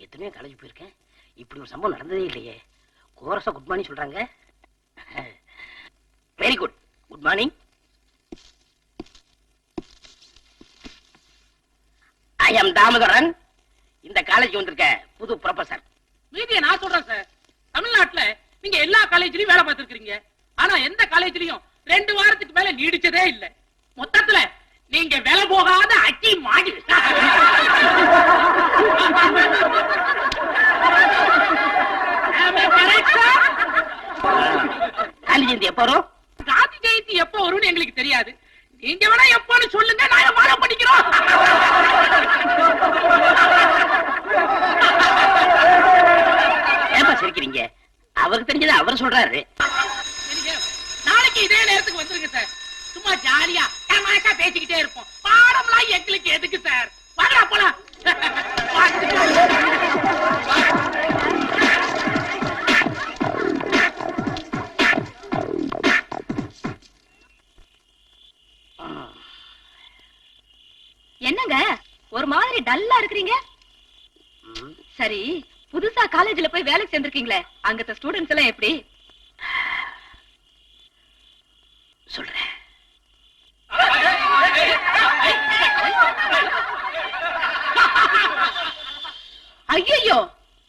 எத்தனையோ காலேஜ் போயிருக்கேன், இப்படி ஒரு சம்பவம் நடந்ததே இல்லையே. கோரஸா குட் மார்னிங் சொல்றாங்க. Very good, good morning. I am Damodaran. இந்த காலேஜ் வந்திருக்க புது ப்ரொஃபசர். மீதியை நான் சொல்றேன் சார். தமிழ்நாட்டுல நீங்க எல்லா காலேஜ்லயும் வேலை பார்த்திருக்கீங்க. ஆனா எந்த காலேஜ்லயும் 2 வாரத்துக்கு மேல நீடிச்சதே இல்ல. மொத்தத்துல நீங்க வேலை போகாத அச்சி மாடி. காந்தி ஜெயந்தி எப்போ வரும்? காந்தி ஜெயந்தி எப்போ வரும்னு எங்களுக்கு தெரியாது. நீங்க வேணா எப்போன்னு சொல்லுங்க, நாங்க ஃபாலோ பண்ணிக்கிறோம். ஏப்பா சிரிக்கிறீங்க? அவருக்கு தெரிஞ்சது அவர் சொல்றாரு. நாளைக்கு இதே நேரத்துக்கு வந்துருங்க சார். சும்மா ஜாலியா தமாஷா பேசிக்கிட்டே இருப்போம். பாடம்லாம் எங்களுக்கு எதுக்கு சார்? வாங்கடா போலாம். என்னங்க ஒரு மாதிரி டல்லா இருக்கிறீங்க? சரி, புதுசா காலேஜ்ல போய் வேலைக்கு சேர்ந்திருக்கீங்களே, அங்கத்த ஸ்டூடெண்ட்ஸ் எல்லாம் எப்படி? சொல்றேன். ஐயோ,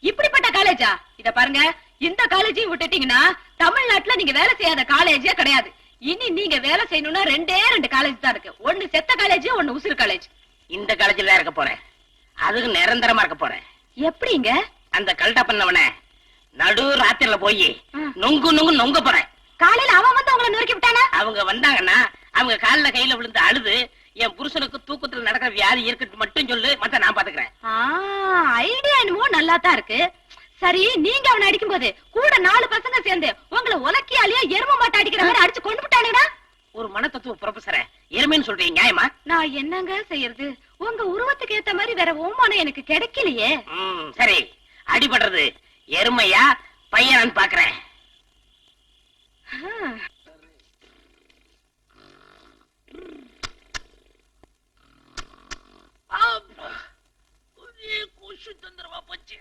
இப்படிப்பட்ட காலேஜா? இத பாருங்க, இந்த காலேஜையும் விட்டுட்டீங்கன்னா தமிழ்நாட்டுல நீங்க வேலை செய்யாத காலேஜே கிடையாது. இனி நீங்க வேலை செய்யணும்னா 2 காலேஜ் தான் இருக்கு. ஒன்னு செத்த காலேஜ், ஒன்னு உசுறு காலேஜ். இந்த காலேஜ்ல தான் இருக்க போறேன். அதுக்கு நிரந்தரமா இருக்க போறேன். எப்படிங்க? அந்த கல்ட்டா பண்ணவன நடு ராத்திரில போய் நொங்கு நொங்கு நொங்க போறேன். காலையில அவன் வந்து அவங்கள நொறுக்கி விட்டானா? அவங்க வந்தாங்கன்னா அவங்க கால்ல கையில விழுந்து அழுது, என் புருஷனுக்கு தூக்கத்துல நடக்கிற வியாதி இருக்கட்டு மட்டும் சொல்லு, மத்த நான் பாத்துக்கிறேன். ஐடியா என்னமோ நல்லா தான் இருக்கு. சரி, நீங்க அவனை அடிக்கும் போது கூட 4 பசங்க சேர்ந்து உங்களை உலக்கியாலேயே எரும மாட்ட அடிக்கிற மாதிரி அடிச்சு கொண்டு விட்டானுடா. ஒரு மனத்தத்துவ ப்ரொஃபசரை எருமைன்னு சொல்றீங்க, நியாயமா? நான் என்னங்க செய்யறது? உங்க உருவத்துக்கு ஏத்த மாதிரி வேற ஓமானம் எனக்கு கிடைக்கலையே. சரி, அடிபடுறது எருமையா பையனான்னு பாக்குறேன். கொசு தந்திரமா போச்சு.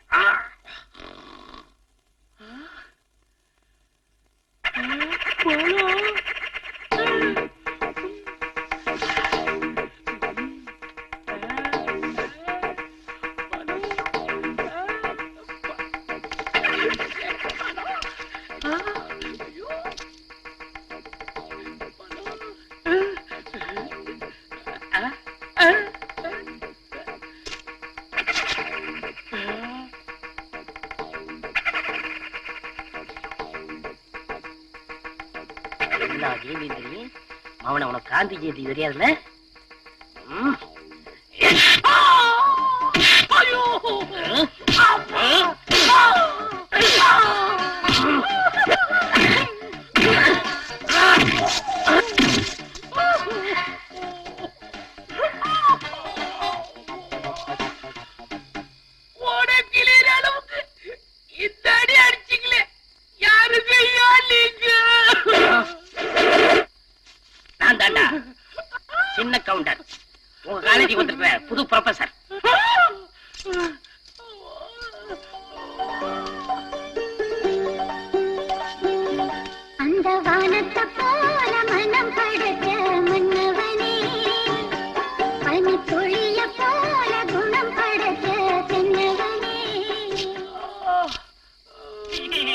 அவனை உனக்கு காந்தி ஜெயந்தி தெரியாதுல்ல? சின்ன கவுண்டர், உங்க காலேஜுக்கு வந்திருக்கிற புது ப்ரொஃபசர். அந்த வானத்தை போல மனம் படைத்த மன்னவனே, பனி பொழிய போல குணம் படைத்த தென்னவனே.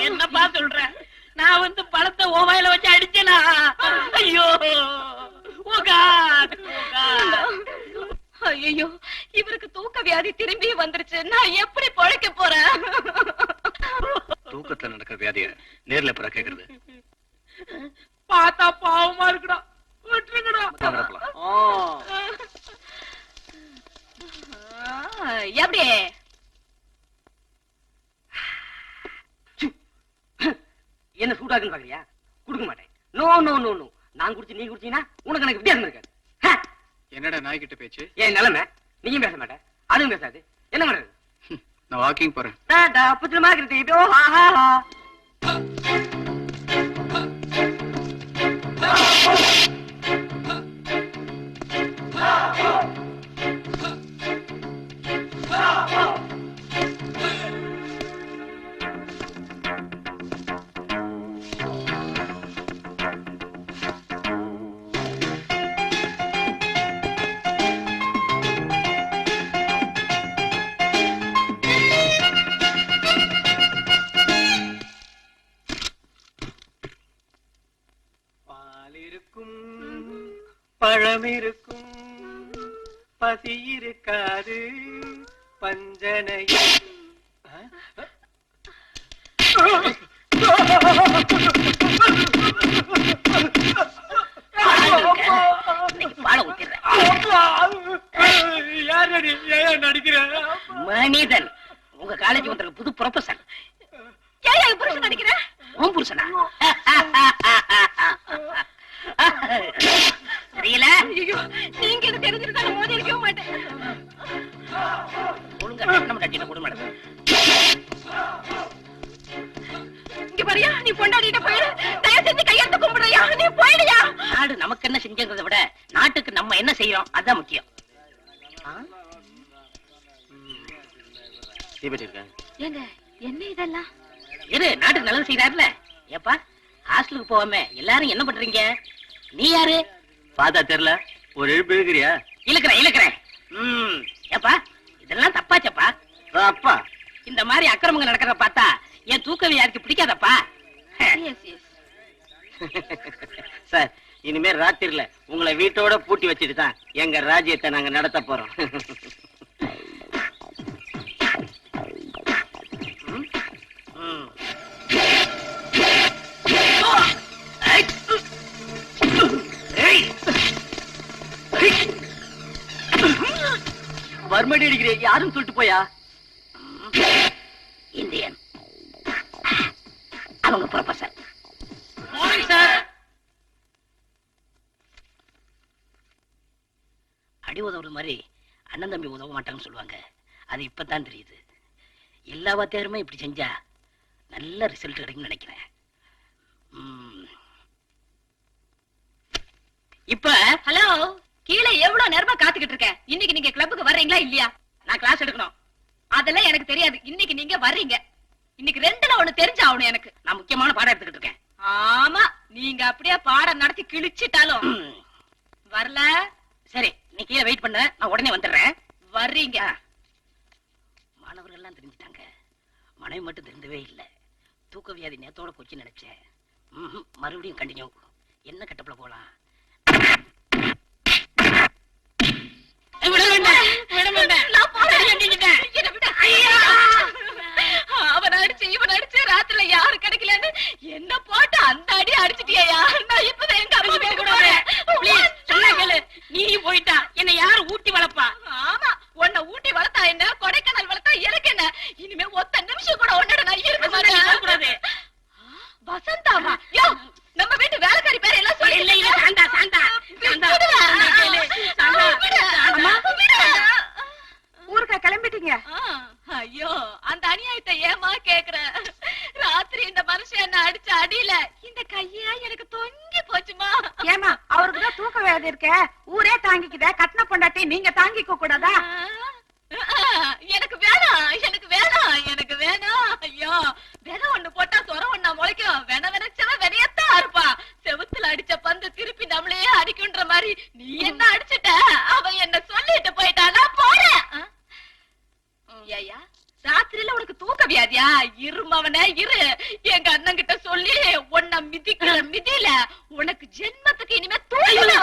என்னப்பா சொல்ற? நான் வந்து பழத்தை ஓவாயில வச்சு அடிச்சேனா? ஐயோ, ஐயோ, இவருக்கு தூக்க வியாதி திரும்பி வந்துருச்சு. நான் எப்படி பொழைக்க போறேன்? தூக்கத்துல நடக்கிற வியாதிய நேர்ல போற கேக்குறது பார்த்தா பாவமா இருக்குடா. விட்டுருங்கடா. எப்படி? என்ன சூடாக்குன்னு பாக்குறியா? குடுக்க மாட்டேன். No no no no. நான் குடிச்சு நீ குடிச்சீங்கன்னா உனக்கு எனக்கு வித்தியாசம் இருக்காது. என்னடா நாய்கிட்ட பேச்சு? ஏன் நிலைமை? நீயும் பேச மாட்டேன், அதுவும் பேசாது. என்ன பண்றது? நான் வாக்கிங் போறேன். புத்திரமா இருக்கு. பழம் இருக்கும் பசி இருக்காது பஞ்சனைய பாட ஊத்திடுறேன். யாரடி ஏன் நடிக்கிற? மனிதன் உங்க காலேஜ் வந்திருக்க புது ப்ரொஃபசர். ஏன் புருஷன் நடிக்கிற? உன் புருஷனா? தெரியல. ஐயோ, நீங்க எனக்கு தெரிஞ்சிருந்தா நான் மோதி இருக்கவே மாட்டேன். ஒழுங்கா கட்டணம் கட்டின குடும்பம். இங்க பாரியா, நீ பொண்டாடிட்ட போயிடு. தயவு செஞ்சு கையெடுத்து கும்பிடுறியா? நீ போயிடுயா. நாடு நமக்கு என்ன செஞ்சதை விட நாட்டுக்கு நம்ம என்ன செய்யறோம் அதான் முக்கியம். ஏங்க என்ன இதெல்லாம்? எது நாட்டுக்கு நல்லது செய்யறாருல? ஏப்பா ஹாஸ்டலுக்கு போகாம எல்லாரும் என்ன பண்றீங்க? நீ யாரு? பார்த்தா தெரியல, ஒரு எழுப்பு இருக்கிறியா? இழுக்கிறேன். ஏப்பா இதெல்லாம் தப்பாச்சப்பா. அப்பா இந்த மாதிரி அக்கிரமங்கள் நடக்கிறத பார்த்தா என் தூக்கம் யாருக்கு பிடிக்காதப்பா. சார், இனிமே ராத்திரில உங்களை வீட்டோட பூட்டி வச்சுட்டு தான் எங்க ராஜ்யத்தை நாங்க நடத்த போறோம். வர்மடி அடிக்கிறேன் யாரும் சொல்லிட்டு போயா? இந்தியன் அவங்க ப்ரொஃபசர். சார், அடி உதவுற மாதிரி அண்ணன் தம்பி உதவ மாட்டாங்கன்னு சொல்லுவாங்க. அது இப்பதான் தெரியுது. எல்லா வாத்தியாருமே இப்படி செஞ்சா நல்ல ரிசல்ட் கிடைக்கும்னு நினைக்கிறேன். இப்ப ஹலோ, கீழே எவ்வளவு நேரமா காத்துக்கிட்டு இருக்கேன். இன்னைக்கு நீங்க கிளப்புக்கு வர்றீங்களா இல்லையா? நான் கிளாஸ் எடுக்கணும். அதெல்லாம் எனக்கு தெரியாது. இன்னைக்கு நீங்க வர்றீங்க. இன்னைக்கு ரெண்டுல ஒண்ணு தெரிஞ்சாகணும் எனக்கு. நான் முக்கியமான பாடம் எடுத்துக்கிட்டு இருக்கேன். ஆமா, நீங்க அப்படியே பாடம் நடத்தி கிழிச்சிட்டாலும் வரல. சரி, நீ கீழே வெயிட் பண்ண, நான் உடனே வந்துடுறேன். வர்றீங்க. மாணவர்கள் எல்லாம் தெரிஞ்சுட்டாங்க, மனைவி மட்டும் தெரிந்தவே இல்லை. தூக்க வியாதி நேத்தோட போச்சு நினைச்சேன். மறுபடியும் கண்டினியூ. என்ன கட்டப்புல போலாம்? அவன் அடிச்சு இவன் அடிச்சு ராத்திரில யாரு கிடைக்கலன்னு என்ன போட்டு அந்த அடி அடிச்சிட்டியா? நான் இப்பதான் எங்க அம்மா வீட்டுக்கு போறேன். நீ போயிட்டா என்ன யாரு ஊட்டி வளர்ப்பா? ஆமா, உன்னை ஊட்டி வளர்த்தா என்ன, கொடைக்கானல் வளர்த்தா எனக்கு என்ன? இனிமே ஒத்த நிமிஷம் கூட உன்னோட நான் இருக்க மாட்டேன். வசந்தாவா? யோ, நம்ம வீட்டு வேலைக்காரி பேர் எல்லாம் சொல்லி இல்ல சாந்தா சாந்தா ஊருக்கா கிளம்பிட்டீங்க? ஐயோ, அந்த அநியாயத்தை ஏமா கேக்குற? ராத்திரி இந்த மனுஷன் என்ன அடிச்ச அடியில இந்த கையா எனக்கு தொங்கி போச்சுமா. ஏமா, அவருக்குதான் தூக்க வேலை இருக்க, ஊரே தாங்கிக்குத, கட்டின பொண்டாட்டி நீங்க தாங்கிக்க கூடாதா? எனக்கு வேணாம், எனக்கு வேணாம், எனக்கு வேணாம். ஐயோ, விதை ஒண்ணு போட்டா சொர ஒண்ணா முளைக்கும். வினைச்சவன் வினையத்தான் இருப்பா. செவுத்துல அடிச்ச பந்து திருப்பி நம்மளையே அடிக்குன்ற மாதிரி நீ என்ன அடிச்சுட்ட? அவன் என்ன சொல்லிட்டு போயிட்டானா? போறேன். ஐயா, ராத்திரில உனக்கு தூக்க வியாதியா? இருமவன இரு, எங்க அண்ணன் கிட்ட சொல்லி உன்னை மிதிக்கிற மிதியில உனக்கு ஜென்மத்துக்கு இனிமே தூக்கல.